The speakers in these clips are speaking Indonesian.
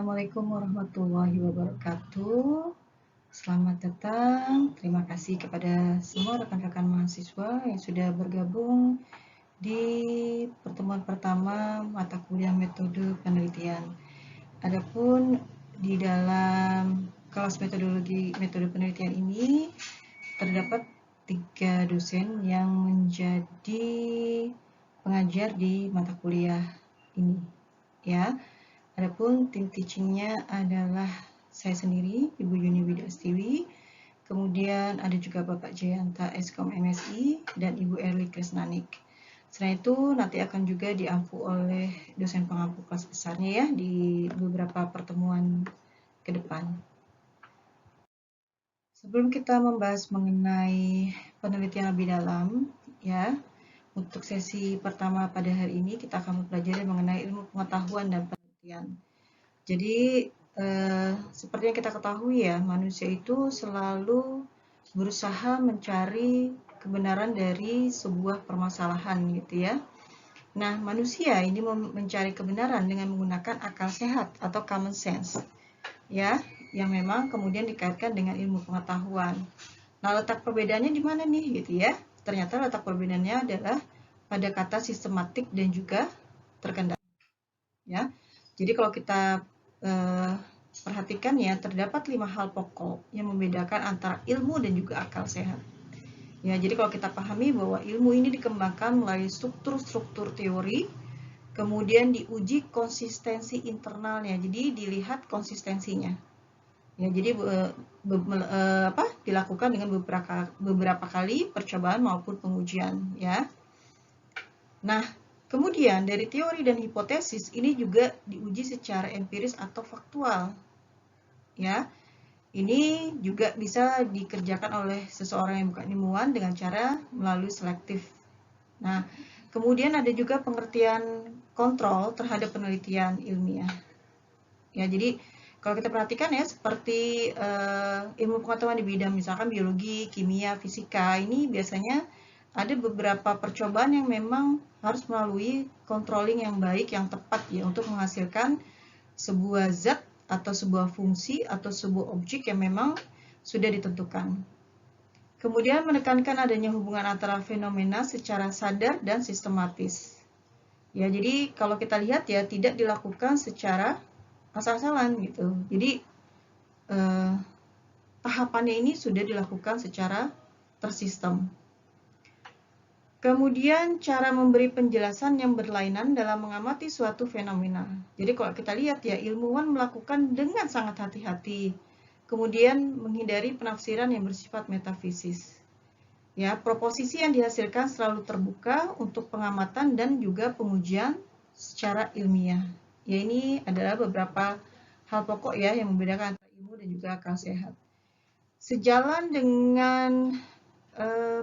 Assalamualaikum warahmatullahi wabarakatuh. Selamat datang. Terima kasih kepada semua rekan-rekan mahasiswa yang sudah bergabung di pertemuan pertama mata kuliah metode penelitian. Adapun di dalam kelas metode penelitian ini terdapat 3 dosen yang menjadi pengajar di mata kuliah ini, ya. Adapun tim teachingnya adalah saya sendiri, Ibu Yuni Widastiwi, kemudian ada juga Bapak Jayanta Eskom MSI, dan Ibu Erli Krisnanik. Selain itu nanti akan juga diampu oleh dosen pengampu kelas besarnya ya di beberapa pertemuan ke depan. Sebelum kita membahas mengenai penelitian lebih dalam, ya, untuk sesi pertama pada hari ini kita akan mempelajari mengenai ilmu pengetahuan dan penelitian. Jadi, seperti yang kita ketahui ya, manusia itu selalu berusaha mencari kebenaran dari sebuah permasalahan gitu ya. Nah, manusia ini mencari kebenaran dengan menggunakan akal sehat atau common sense, ya, yang memang kemudian dikaitkan dengan ilmu pengetahuan. Nah, letak perbedaannya di mana nih gitu ya? Ternyata letak perbedaannya adalah pada kata sistematik dan juga terkendali, ya. Jadi kalau kita perhatikan ya, terdapat 5 hal pokok yang membedakan antara ilmu dan juga akal sehat. Ya, jadi kalau kita pahami bahwa ilmu ini dikembangkan melalui struktur-struktur teori, kemudian diuji konsistensi internalnya. Jadi dilihat konsistensinya. Ya, jadi dilakukan dengan beberapa kali percobaan maupun pengujian ya. Nah, kemudian dari teori dan hipotesis ini juga diuji secara empiris atau faktual. Ya. Ini juga bisa dikerjakan oleh seseorang yang bukan ilmuwan dengan cara melalui selektif. Nah, kemudian ada juga pengertian kontrol terhadap penelitian ilmiah. Ya, jadi kalau kita perhatikan ya, seperti ilmu pengetahuan di bidang misalkan biologi, kimia, fisika, ini biasanya ada beberapa percobaan yang memang harus melalui controlling yang baik, yang tepat ya, untuk menghasilkan sebuah zat atau sebuah fungsi atau sebuah objek yang memang sudah ditentukan. Kemudian menekankan adanya hubungan antara fenomena secara sadar dan sistematis. Ya, jadi kalau kita lihat ya, tidak dilakukan secara asal-asalan gitu. Jadi tahapannya ini sudah dilakukan secara tersistem. Kemudian cara memberi penjelasan yang berlainan dalam mengamati suatu fenomena. Jadi kalau kita lihat ya, ilmuwan melakukan dengan sangat hati-hati. Kemudian menghindari penafsiran yang bersifat metafisis. Ya, proposisi yang dihasilkan selalu terbuka untuk pengamatan dan juga pengujian secara ilmiah. Ya, ini adalah beberapa hal pokok ya yang membedakan antara ilmu dan juga akal sehat. Sejalan dengan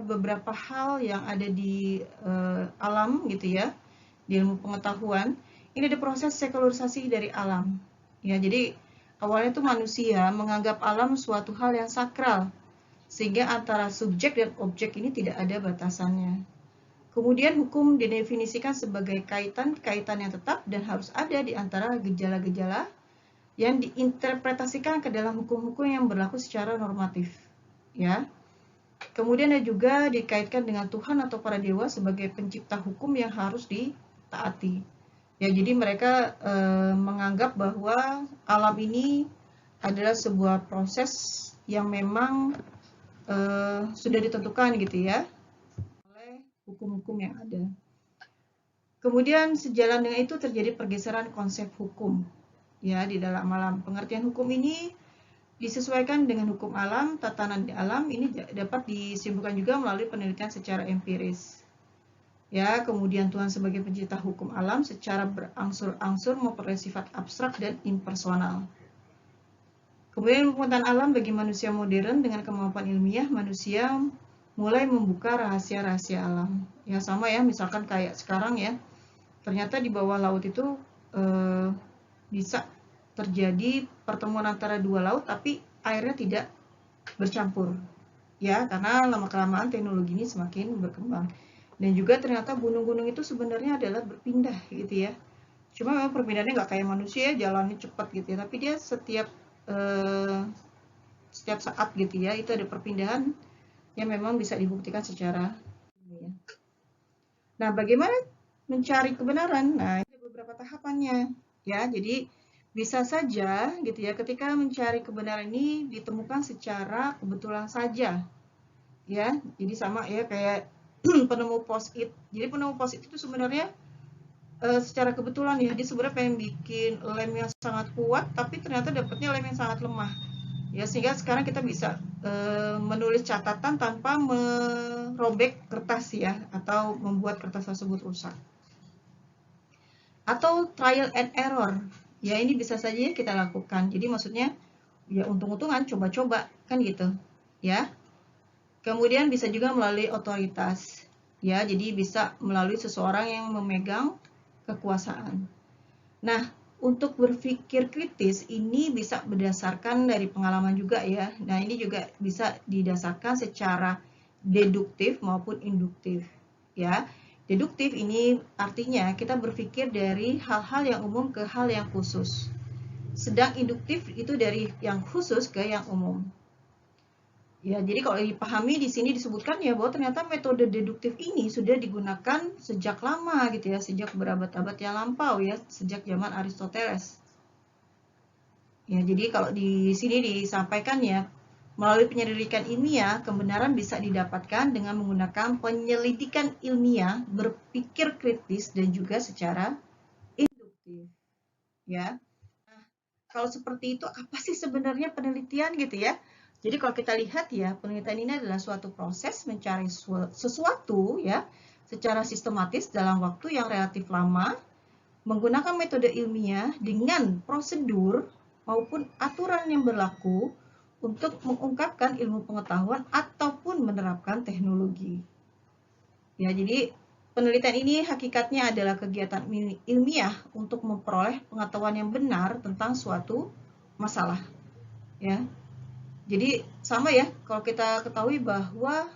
beberapa hal yang ada di alam gitu ya, di ilmu pengetahuan, ini ada proses sekularisasi dari alam. Ya, jadi awalnya tuh manusia menganggap alam suatu hal yang sakral, sehingga antara subjek dan objek ini tidak ada batasannya. Kemudian hukum didefinisikan sebagai kaitan yang tetap dan harus ada di antara gejala-gejala yang diinterpretasikan ke dalam hukum-hukum yang berlaku secara normatif. Ya. Kemudian ada juga dikaitkan dengan Tuhan atau para dewa sebagai pencipta hukum yang harus ditaati. Ya, jadi mereka menganggap bahwa alam ini adalah sebuah proses yang memang sudah ditentukan gitu ya oleh hukum-hukum yang ada. Kemudian sejalan dengan itu terjadi pergeseran konsep hukum ya di dalam alam. Pengertian hukum ini disesuaikan dengan hukum alam, tatanan di alam ini dapat disimpulkan juga melalui penelitian secara empiris. Ya, kemudian Tuhan sebagai pencipta hukum alam secara berangsur-angsur memperoleh sifat abstrak dan impersonal. Kemudian pengetahuan alam bagi manusia modern dengan kemampuan ilmiah, manusia mulai membuka rahasia-rahasia alam. Ya, sama ya, misalkan kayak sekarang ya, ternyata di bawah laut itu bisa terjadi pertemuan antara dua laut tapi airnya tidak bercampur ya, karena lama-kelamaan teknologi ini semakin berkembang. Dan juga ternyata gunung-gunung itu sebenarnya adalah berpindah gitu ya. Cuma memang perpindahannya nggak kayak manusia, jalannya cepat gitu ya, tapi dia setiap saat gitu ya, itu ada perpindahan yang memang bisa dibuktikan secara ilmiah. Nah, bagaimana mencari kebenaran? Nah, ini beberapa tahapannya ya. Jadi bisa saja gitu ya, ketika mencari kebenaran ini ditemukan secara kebetulan saja ya. Jadi sama ya kayak penemu post-it. Jadi penemu post-it itu sebenarnya secara kebetulan ya, dia sebenarnya pengen bikin lem yang sangat kuat, tapi ternyata dapatnya lem yang sangat lemah. Ya, sehingga sekarang kita bisa menulis catatan tanpa merobek kertas ya, atau membuat kertas tersebut rusak. Atau trial and error. Ya, ini bisa saja kita lakukan. Jadi maksudnya ya untung-untungan coba-coba kan gitu. Ya. Kemudian bisa juga melalui otoritas. Ya, jadi bisa melalui seseorang yang memegang kekuasaan. Nah, untuk berpikir kritis ini bisa berdasarkan dari pengalaman juga ya. Nah, ini juga bisa didasarkan secara deduktif maupun induktif ya. Deduktif ini artinya kita berpikir dari hal-hal yang umum ke hal yang khusus. Sedang induktif itu dari yang khusus ke yang umum. Ya, jadi kalau dipahami di sini disebutkan ya bahwa ternyata metode deduktif ini sudah digunakan sejak lama gitu ya, sejak berabad-abad yang lampau ya, sejak zaman Aristoteles. Ya, jadi kalau di sini disampaikan ya, melalui penyelidikan ilmiah, kebenaran bisa didapatkan dengan menggunakan penyelidikan ilmiah, berpikir kritis dan juga secara induktif. Ya. Nah, kalau seperti itu apa sih sebenarnya penelitian gitu ya? Jadi kalau kita lihat ya, penelitian ini adalah suatu proses mencari sesuatu ya secara sistematis dalam waktu yang relatif lama, menggunakan metode ilmiah dengan prosedur maupun aturan yang berlaku untuk mengungkapkan ilmu pengetahuan ataupun menerapkan teknologi. Ya, jadi penelitian ini hakikatnya adalah kegiatan ilmiah untuk memperoleh pengetahuan yang benar tentang suatu masalah. Ya, jadi sama ya, kalau kita ketahui bahwa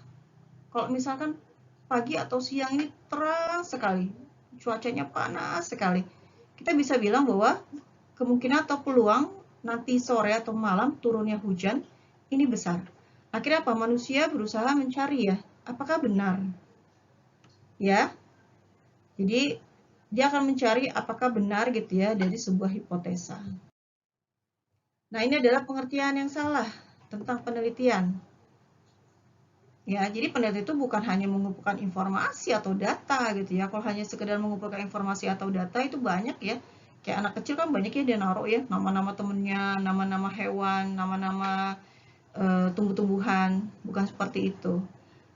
kalau misalkan pagi atau siang ini terang sekali, cuacanya panas sekali, kita bisa bilang bahwa kemungkinan atau peluang nanti sore atau malam turunnya hujan ini besar. Akhirnya apa? Manusia berusaha mencari ya, apakah benar? Ya, jadi dia akan mencari apakah benar gitu ya dari sebuah hipotesa. Nah, ini adalah pengertian yang salah tentang penelitian. Ya, jadi peneliti itu bukan hanya mengumpulkan informasi atau data gitu ya. Kalau hanya sekedar mengumpulkan informasi atau data itu banyak ya. Kayak anak kecil kan banyak ya dia naruh ya nama-nama temennya, nama-nama hewan, nama-nama tumbuh-tumbuhan, bukan seperti itu.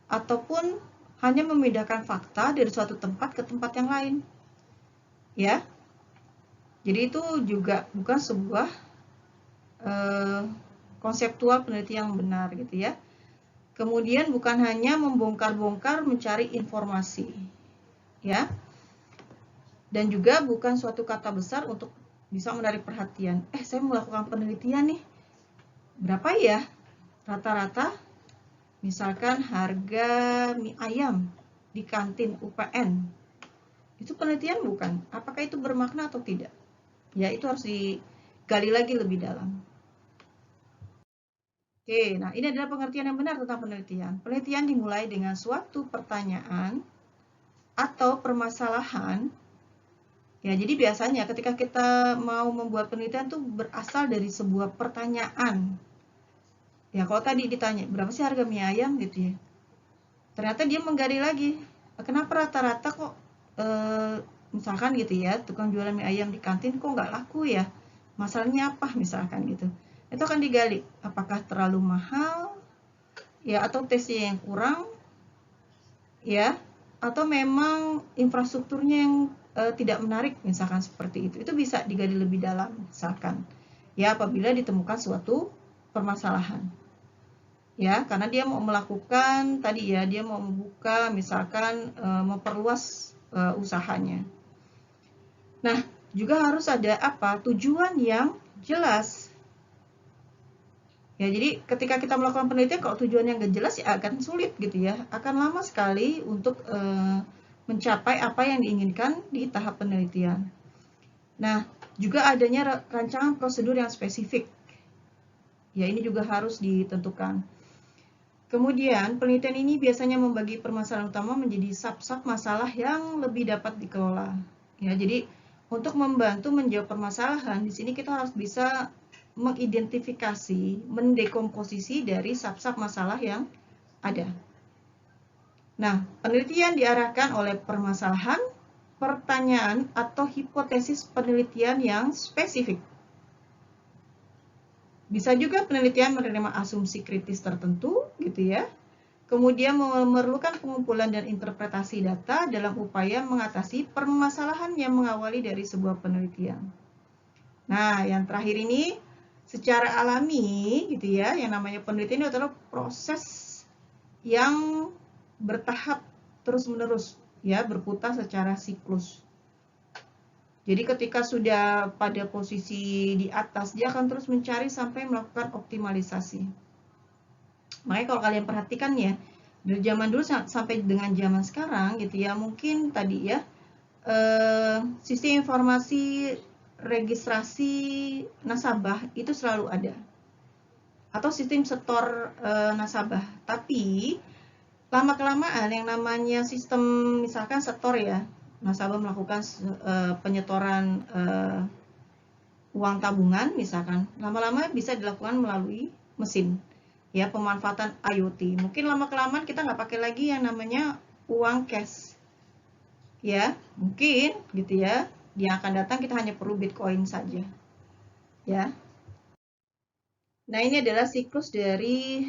Ataupun hanya memindahkan fakta dari suatu tempat ke tempat yang lain. Ya. Jadi itu juga bukan sebuah konseptual penelitian yang benar gitu ya. Kemudian bukan hanya membongkar-bongkar mencari informasi, ya. Dan juga bukan suatu kata besar untuk bisa menarik perhatian. Saya melakukan penelitian nih. Berapa ya rata-rata misalkan harga mie ayam di kantin UPN? Itu penelitian bukan? Apakah itu bermakna atau tidak? Ya, itu harus digali lagi lebih dalam. Oke, nah ini adalah pengertian yang benar tentang penelitian. Penelitian dimulai dengan suatu pertanyaan atau permasalahan. Ya, jadi biasanya ketika kita mau membuat penelitian tuh berasal dari sebuah pertanyaan. Ya, kalau tadi ditanya, berapa sih harga mie ayam gitu ya. Ternyata dia menggali lagi, kenapa rata-rata kok misalkan gitu ya, tukang jualan mie ayam di kantin kok nggak laku ya? Masalahnya apa misalkan gitu. Itu akan digali, apakah terlalu mahal, ya atau tesnya yang kurang, ya atau memang infrastrukturnya yang tidak menarik misalkan seperti itu bisa digali lebih dalam misalkan ya apabila ditemukan suatu permasalahan ya karena dia mau melakukan tadi ya dia mau membuka misalkan memperluas usahanya. Nah juga harus ada apa tujuan yang jelas. Ya, jadi ketika kita melakukan penelitian, kalau tujuannya nggak jelas ya akan sulit gitu ya, akan lama sekali untuk mencapai apa yang diinginkan di tahap penelitian. Nah, juga adanya rancangan prosedur yang spesifik. Ya, ini juga harus ditentukan. Kemudian, penelitian ini biasanya membagi permasalahan utama menjadi sub-sub masalah yang lebih dapat dikelola. Ya, jadi untuk membantu menjawab permasalahan, di sini kita harus bisa mengidentifikasi, mendekomposisi dari sub-sub masalah yang ada. Nah, penelitian diarahkan oleh permasalahan, pertanyaan, atau hipotesis penelitian yang spesifik. Bisa juga penelitian menerima asumsi kritis tertentu, gitu ya. Kemudian memerlukan pengumpulan dan interpretasi data dalam upaya mengatasi permasalahan yang mengawali dari sebuah penelitian. Nah, yang terakhir ini secara alami, gitu ya, yang namanya penelitian itu adalah proses yang bertahap terus-menerus, ya, berputar secara siklus. Jadi ketika sudah pada posisi di atas, dia akan terus mencari sampai melakukan optimalisasi. Makanya kalau kalian perhatikan ya, dari zaman dulu sampai dengan zaman sekarang gitu ya, mungkin tadi ya, sistem informasi registrasi nasabah itu selalu ada. Atau sistem setor nasabah. Tapi lama-kelamaan yang namanya sistem misalkan setor ya, nasabah melakukan penyetoran uang tabungan misalkan, lama-lama bisa dilakukan melalui mesin, ya, pemanfaatan IoT. Mungkin lama-kelamaan kita nggak pakai lagi yang namanya uang cash, ya, mungkin gitu ya. Yang akan datang kita hanya perlu Bitcoin saja, ya. Nah, ini adalah siklus dari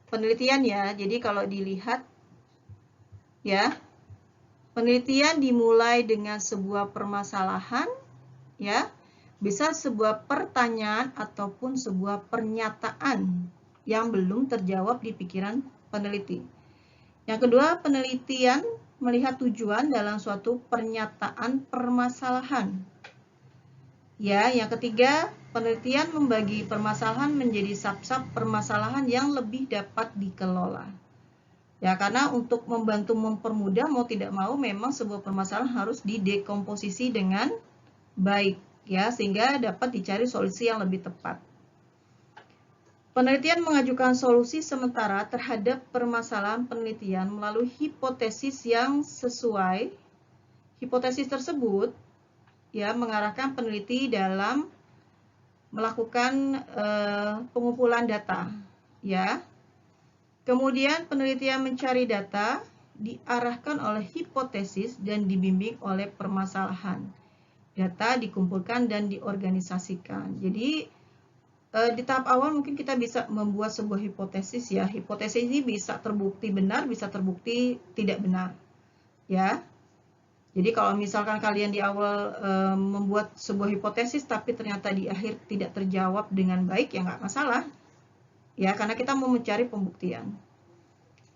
penelitian ya. Jadi kalau dilihat, ya, penelitian dimulai dengan sebuah permasalahan, ya, bisa sebuah pertanyaan ataupun sebuah pernyataan yang belum terjawab di pikiran peneliti. Yang kedua, penelitian melihat tujuan dalam suatu pernyataan permasalahan. Ya, yang ketiga, penelitian membagi permasalahan menjadi sub-sub permasalahan yang lebih dapat dikelola. Ya, karena untuk membantu mempermudah mau tidak mau memang sebuah permasalahan harus didekomposisi dengan baik, ya, sehingga dapat dicari solusi yang lebih tepat. Penelitian mengajukan solusi sementara terhadap permasalahan penelitian melalui hipotesis yang sesuai. Hipotesis tersebut ya mengarahkan peneliti dalam melakukan pengumpulan data, ya. Kemudian penelitian mencari data diarahkan oleh hipotesis dan dibimbing oleh permasalahan. Data dikumpulkan dan diorganisasikan. Jadi di tahap awal mungkin kita bisa membuat sebuah hipotesis ya. Hipotesis ini bisa terbukti benar, bisa terbukti tidak benar. Ya. Jadi kalau misalkan kalian di awal membuat sebuah hipotesis tapi ternyata di akhir tidak terjawab dengan baik, ya nggak masalah. Ya, karena kita mau mencari pembuktian.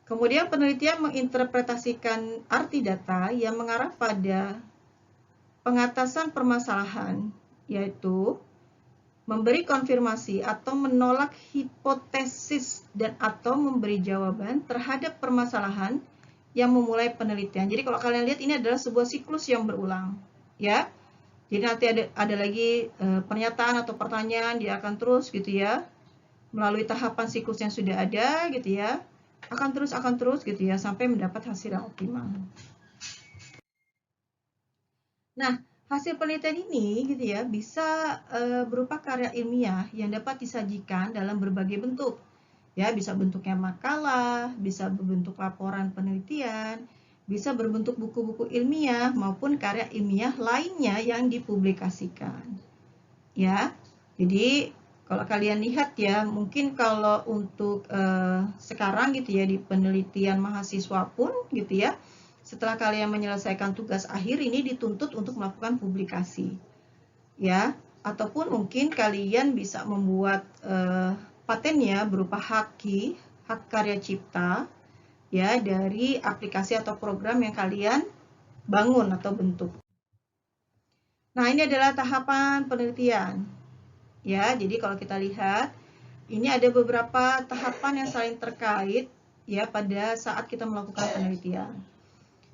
Kemudian penelitian menginterpretasikan arti data yang mengarah pada pengatasan permasalahan, yaitu memberi konfirmasi atau menolak hipotesis dan atau memberi jawaban terhadap permasalahan yang memulai penelitian. Jadi kalau kalian lihat ini adalah sebuah siklus yang berulang, ya. Jadi nanti ada lagi pernyataan atau pertanyaan, dia akan terus gitu ya, melalui tahapan siklus yang sudah ada gitu ya, akan terus gitu ya sampai mendapat hasil yang optimal. Nah, hasil penelitian ini gitu ya bisa berupa karya ilmiah yang dapat disajikan dalam berbagai bentuk. Ya, bisa bentuknya makalah, bisa berbentuk laporan penelitian, bisa berbentuk buku-buku ilmiah maupun karya ilmiah lainnya yang dipublikasikan. Ya. Jadi kalau kalian lihat ya, mungkin kalau untuk sekarang gitu ya di penelitian mahasiswa pun gitu ya, setelah kalian menyelesaikan tugas akhir ini dituntut untuk melakukan publikasi. Ya, ataupun mungkin kalian bisa membuat patennya berupa hak karya cipta ya dari aplikasi atau program yang kalian bangun atau bentuk. Nah, ini adalah tahapan penelitian. Ya, jadi kalau kita lihat, ini ada beberapa tahapan yang saling terkait ya pada saat kita melakukan penelitian.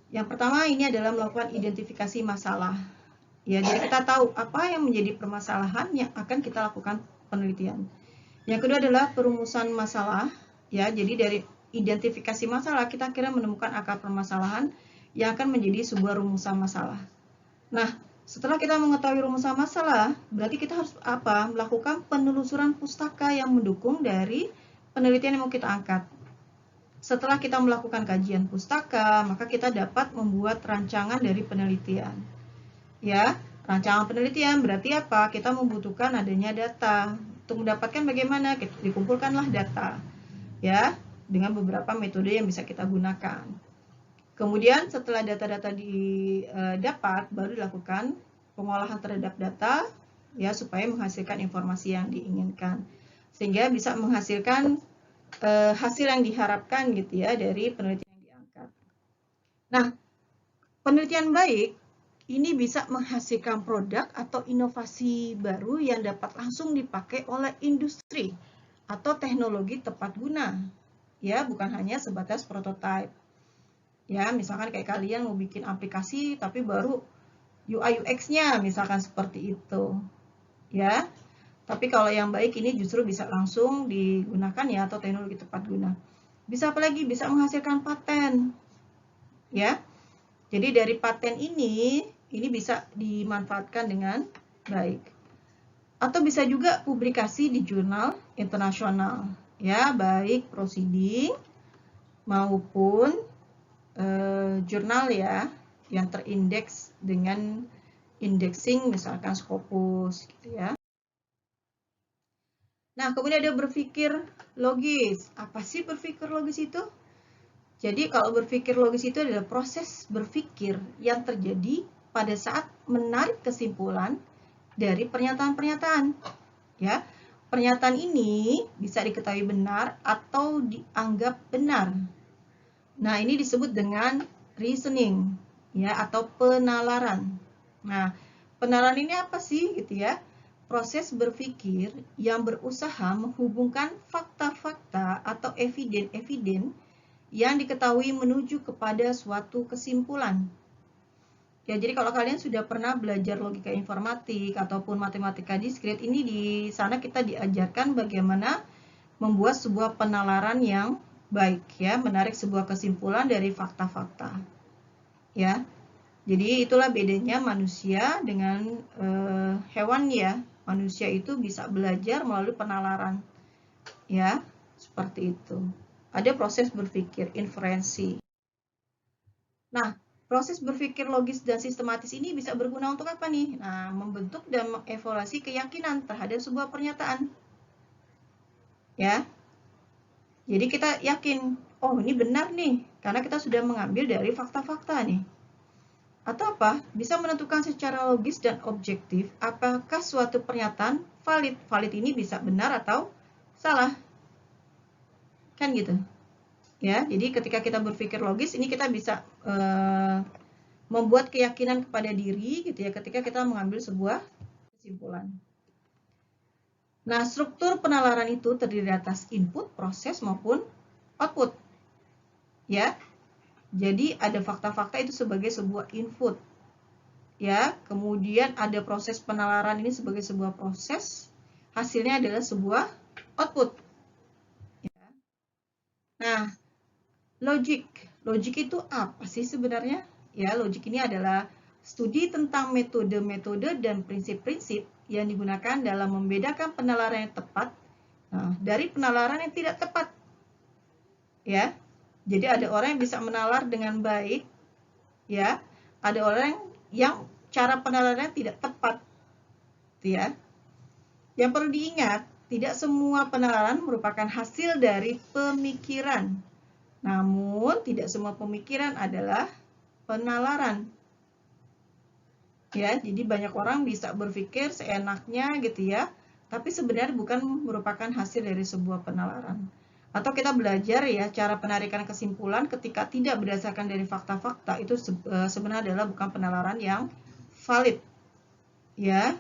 Yang pertama ini adalah melakukan identifikasi masalah. Ya, jadi kita tahu apa yang menjadi permasalahan yang akan kita lakukan penelitian. Yang kedua adalah perumusan masalah. Ya, jadi dari identifikasi masalah kita kira menemukan akar permasalahan yang akan menjadi sebuah rumusan masalah. Nah, setelah kita mengetahui rumusan masalah, berarti kita harus apa? Melakukan penelusuran pustaka yang mendukung dari penelitian yang mau kita angkat. Setelah kita melakukan kajian pustaka, maka kita dapat membuat rancangan dari penelitian. Ya, rancangan penelitian berarti apa? Kita membutuhkan adanya data. Untuk mendapatkan bagaimana? Dikumpulkanlah data. Ya, dengan beberapa metode yang bisa kita gunakan. Kemudian setelah data-data didapat, baru dilakukan pengolahan terhadap data ya supaya menghasilkan informasi yang diinginkan. Sehingga bisa menghasilkan hasil yang diharapkan gitu ya dari penelitian yang diangkat. Nah, penelitian baik ini bisa menghasilkan produk atau inovasi baru yang dapat langsung dipakai oleh industri atau teknologi tepat guna. Ya, bukan hanya sebatas prototipe. Ya, misalkan kayak kalian mau bikin aplikasi tapi baru UI UX-nya misalkan seperti itu. Ya. Tapi kalau yang baik ini justru bisa langsung digunakan ya atau teknologi tepat guna. Bisa apa lagi? Bisa menghasilkan paten. Ya. Jadi dari paten ini bisa dimanfaatkan dengan baik. Atau bisa juga publikasi di jurnal internasional, ya, baik proceeding maupun jurnal ya, yang terindeks dengan indexing misalkan Scopus gitu ya. Nah, kemudian ada berpikir logis. Apa sih berpikir logis itu? Jadi kalau berpikir logis itu adalah proses berpikir yang terjadi pada saat menarik kesimpulan dari pernyataan-pernyataan. Ya, pernyataan ini bisa diketahui benar atau dianggap benar. Nah, ini disebut dengan reasoning, ya, atau penalaran. Nah, penalaran ini apa sih, gitu ya? Proses berpikir yang berusaha menghubungkan fakta-fakta atau eviden-eviden yang diketahui menuju kepada suatu kesimpulan. Ya, jadi kalau kalian sudah pernah belajar logika informatik ataupun matematika diskrit, ini di sana kita diajarkan bagaimana membuat sebuah penalaran yang baik, ya, menarik sebuah kesimpulan dari fakta-fakta. Ya, jadi itulah bedanya manusia dengan hewan ya. Manusia itu bisa belajar melalui penalaran, ya, seperti itu. Ada proses berpikir, inferensi. Nah, proses berpikir logis dan sistematis ini bisa berguna untuk apa nih? Nah, membentuk dan mengevaluasi keyakinan terhadap sebuah pernyataan. Ya. Jadi kita yakin, oh ini benar nih, karena kita sudah mengambil dari fakta-fakta nih. Atau apa? Bisa menentukan secara logis dan objektif apakah suatu pernyataan valid. Valid ini bisa benar atau salah. Kan gitu. Ya, jadi ketika kita berpikir logis, ini kita bisa membuat keyakinan kepada diri gitu ya ketika kita mengambil sebuah kesimpulan. Nah, struktur penalaran itu terdiri atas input, proses maupun output. Ya. Jadi ada fakta-fakta itu sebagai sebuah input. Ya, kemudian ada proses penalaran ini sebagai sebuah proses, hasilnya adalah sebuah output. Ya. Nah, logik itu apa sih sebenarnya? Ya, logik ini adalah studi tentang metode-metode dan prinsip-prinsip yang digunakan dalam membedakan penalaran yang tepat dari penalaran yang tidak tepat. Ya, jadi ada orang yang bisa menalar dengan baik, ya. Ada orang yang cara penalarannya tidak tepat, ya. Yang perlu diingat, tidak semua penalaran merupakan hasil dari pemikiran. Namun, tidak semua pemikiran adalah penalaran. Ya, jadi banyak orang bisa berpikir seenaknya gitu ya, tapi sebenarnya bukan merupakan hasil dari sebuah penalaran. Atau kita belajar ya cara penarikan kesimpulan ketika tidak berdasarkan dari fakta-fakta itu sebenarnya adalah bukan penalaran yang valid. Ya,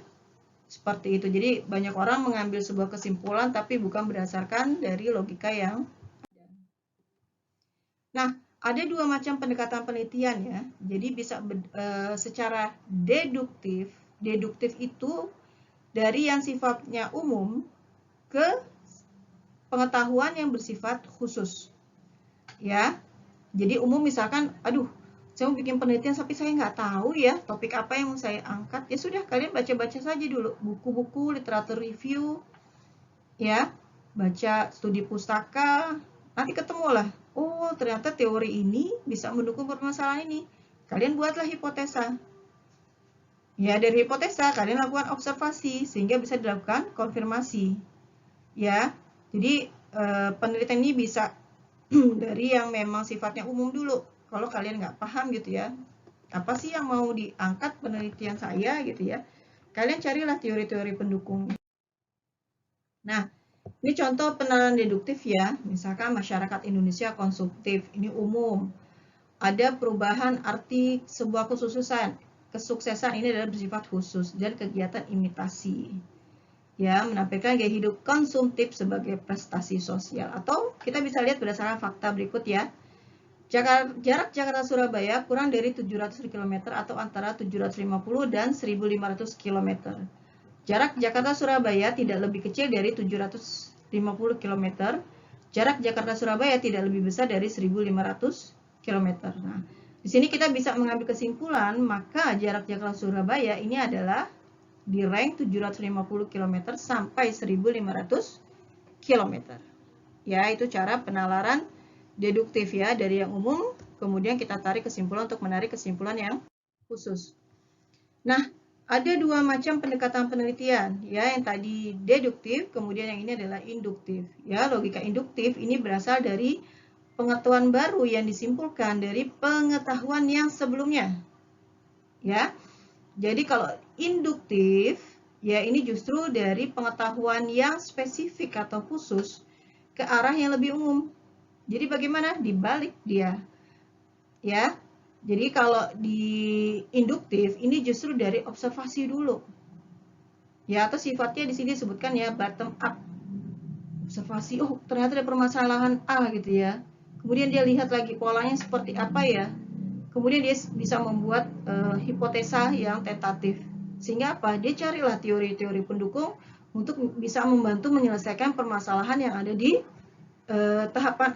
seperti itu. Jadi banyak orang mengambil sebuah kesimpulan tapi bukan berdasarkan dari logika yang ada. Nah, ada dua macam pendekatan penelitian ya. Jadi bisa secara deduktif. Deduktif itu dari yang sifatnya umum ke pengetahuan yang bersifat khusus. Ya. Jadi umum misalkan, aduh, saya mau bikin penelitian tapi saya nggak tahu ya topik apa yang mau saya angkat. Ya sudah, kalian baca-baca saja dulu buku-buku, literatur review, ya, baca studi pustaka, nanti ketemulah. Oh, ternyata teori ini bisa mendukung permasalahan ini. Kalian buatlah hipotesa. Ya, dari hipotesa kalian lakukan observasi sehingga bisa dilakukan konfirmasi. Ya, jadi penelitian ini bisa dari yang memang sifatnya umum dulu. Kalau kalian nggak paham gitu ya, apa sih yang mau diangkat penelitian saya gitu ya, kalian carilah teori-teori pendukung. Nah, ini contoh penalaran deduktif ya, misalkan masyarakat Indonesia konsumtif, ini umum. Ada perubahan arti sebuah kesuksesan ini adalah bersifat khusus dan kegiatan imitasi. Ya, menampilkan gaya hidup konsumtif sebagai prestasi sosial. Atau kita bisa lihat berdasarkan fakta berikut ya. Jarak Jakarta-Surabaya kurang dari 700 km atau antara 750 dan 1500 km. Jarak Jakarta-Surabaya tidak lebih kecil dari 750 km. Jarak Jakarta-Surabaya tidak lebih besar dari 1500 km. Nah, di sini kita bisa mengambil kesimpulan, maka jarak Jakarta-Surabaya ini adalah di rank 750 km sampai 1500 km. Ya, itu cara penalaran deduktif ya, dari yang umum, kemudian kita tarik kesimpulan untuk menarik kesimpulan yang khusus. Nah, ada dua macam pendekatan penelitian ya, yang tadi deduktif, kemudian yang ini adalah induktif. Ya, logika induktif ini berasal dari pengetahuan baru yang disimpulkan dari pengetahuan yang sebelumnya. Ya. Jadi kalau induktif ya, ini justru dari pengetahuan yang spesifik atau khusus ke arah yang lebih umum. Jadi bagaimana? Dibalik dia. Ya. Jadi kalau di induktif ini justru dari observasi dulu. Ya, atau sifatnya di sini disebutkan ya bottom up. Observasi, oh ternyata ada permasalahan A gitu ya. Kemudian dia lihat lagi polanya seperti apa ya. Kemudian dia bisa membuat hipotesa yang tentatif. Sehingga apa? Dia carilah teori-teori pendukung untuk bisa membantu menyelesaikan permasalahan yang ada di tahapan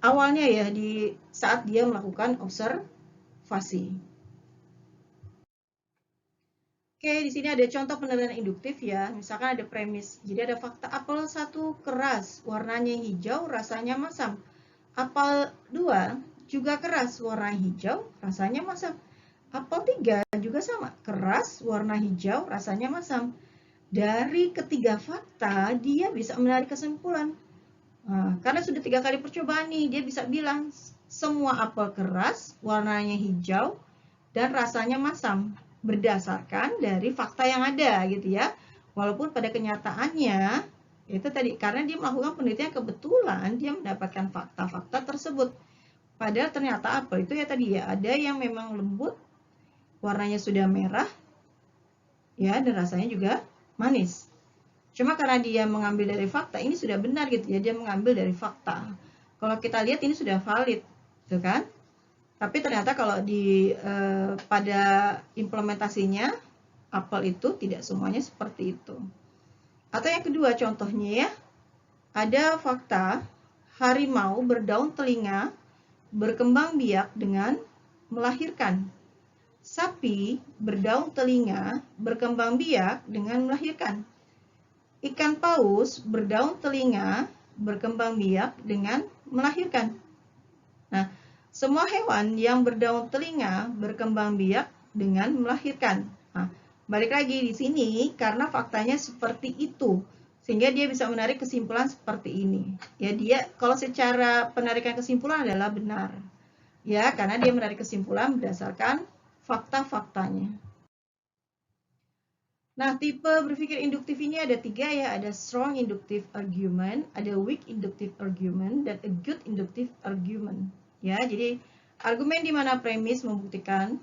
awalnya ya, di saat dia melakukan observasi. Oke, di sini ada contoh penelitian induktif ya. Misalkan ada premis. Jadi ada fakta apel 1 keras, warnanya hijau, rasanya masam. Apel 2 juga keras, warna hijau, rasanya masam. Apel 3 juga sama, keras, warna hijau, rasanya masam. Dari ketiga fakta, dia bisa menarik kesimpulan. Nah, karena sudah 3 kali percobaan nih, dia bisa bilang semua apel keras, warnanya hijau, dan rasanya masam. Berdasarkan dari fakta yang ada gitu ya. Walaupun pada kenyataannya, itu tadi, karena dia melakukan penelitian kebetulan, dia mendapatkan fakta-fakta tersebut. Padahal ternyata apel itu ya tadi ya, ada yang memang lembut, warnanya sudah merah, ya, dan rasanya juga manis. Cuma karena dia mengambil dari fakta, ini sudah benar gitu ya, dia mengambil dari fakta. Kalau kita lihat ini sudah valid, gitu kan? Tapi ternyata kalau pada implementasinya, apel itu tidak semuanya seperti itu. Atau yang kedua contohnya ya, ada fakta harimau berdaun telinga berkembang biak dengan melahirkan. Sapi berdaun telinga berkembang biak dengan melahirkan. Ikan paus berdaun telinga berkembang biak dengan melahirkan. Nah, semua hewan yang berdaun telinga berkembang biak dengan melahirkan. Nah, balik lagi di sini karena faktanya seperti itu, sehingga dia bisa menarik kesimpulan seperti ini. Ya, dia kalau secara penarikan kesimpulan adalah benar. Ya, karena dia menarik kesimpulan berdasarkan fakta-faktanya. Nah, tipe berpikir induktif ini ada 3 ya, ada strong inductive argument, ada weak inductive argument, dan a good inductive argument. Ya, jadi argumen di mana premis membuktikan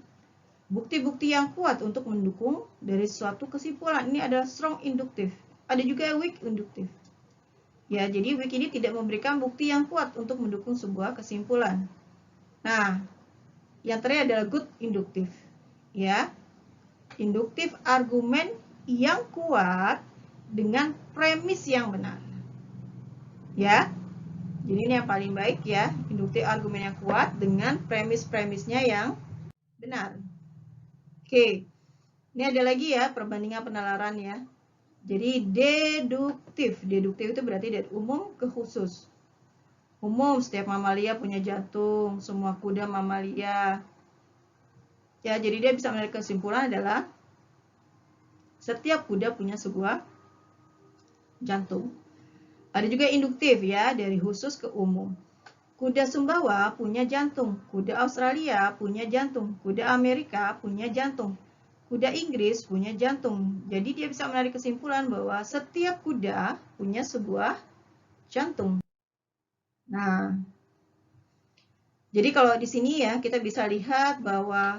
bukti-bukti yang kuat untuk mendukung dari suatu kesimpulan. Ini adalah strong inductive. Ada juga weak inductive. Ya, jadi weak ini tidak memberikan bukti yang kuat untuk mendukung sebuah kesimpulan. Nah, yang terakhir adalah good induktif. Ya, induktif argumen yang kuat dengan premis yang benar. Ya, jadi ini yang paling baik ya, induktif argumen yang kuat dengan premis-premisnya yang benar. Oke, ini ada lagi ya perbandingan penalaran ya. Jadi deduktif. Deduktif itu berarti dari umum ke khusus. Umum, setiap mamalia punya jantung, semua kuda mamalia. Ya, jadi dia bisa menarik kesimpulan adalah setiap kuda punya sebuah jantung. Ada juga induktif ya, dari khusus ke umum. Kuda Sumbawa punya jantung, kuda Australia punya jantung, kuda Amerika punya jantung, kuda Inggris punya jantung. Jadi dia bisa menarik kesimpulan bahwa setiap kuda punya sebuah jantung. Nah, jadi kalau di sini ya kita bisa lihat bahwa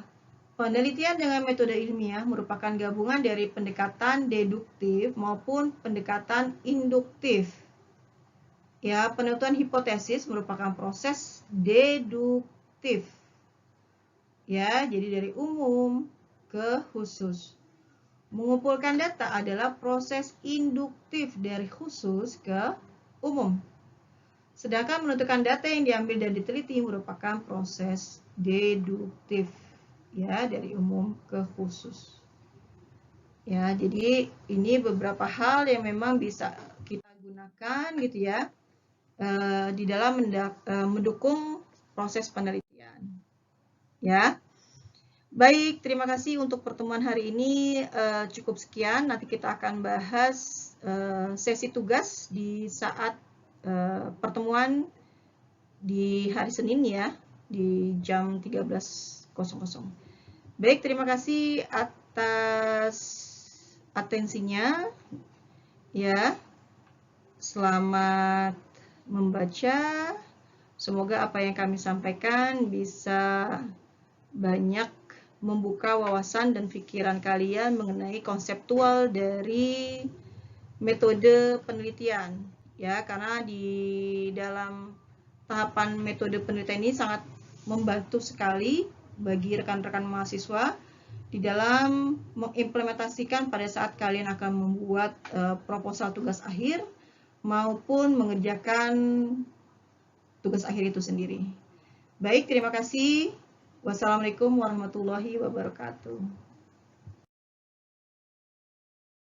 penelitian dengan metode ilmiah merupakan gabungan dari pendekatan deduktif maupun pendekatan induktif. Ya, penentuan hipotesis merupakan proses deduktif. Ya, jadi dari umum ke khusus. Mengumpulkan data adalah proses induktif dari khusus ke umum. Sedangkan menentukan data yang diambil dan diteliti merupakan proses deduktif. Ya, dari umum ke khusus. Ya, jadi ini beberapa hal yang memang bisa kita gunakan gitu ya di dalam mendukung proses penelitian. Ya. Baik, terima kasih untuk pertemuan hari ini. Cukup sekian, nanti kita akan bahas sesi tugas di saat pertemuan di hari Senin ya, di jam 13.00. Baik, terima kasih atas atensinya. Ya, selamat membaca. Semoga apa yang kami sampaikan bisa banyak membuka wawasan dan pikiran kalian mengenai konseptual dari metode penelitian. Ya, karena di dalam tahapan metode penelitian ini sangat membantu sekali bagi rekan-rekan mahasiswa di dalam mengimplementasikan pada saat kalian akan membuat proposal tugas akhir maupun mengerjakan tugas akhir itu sendiri. Baik, terima kasih. Wassalamualaikum warahmatullahi wabarakatuh.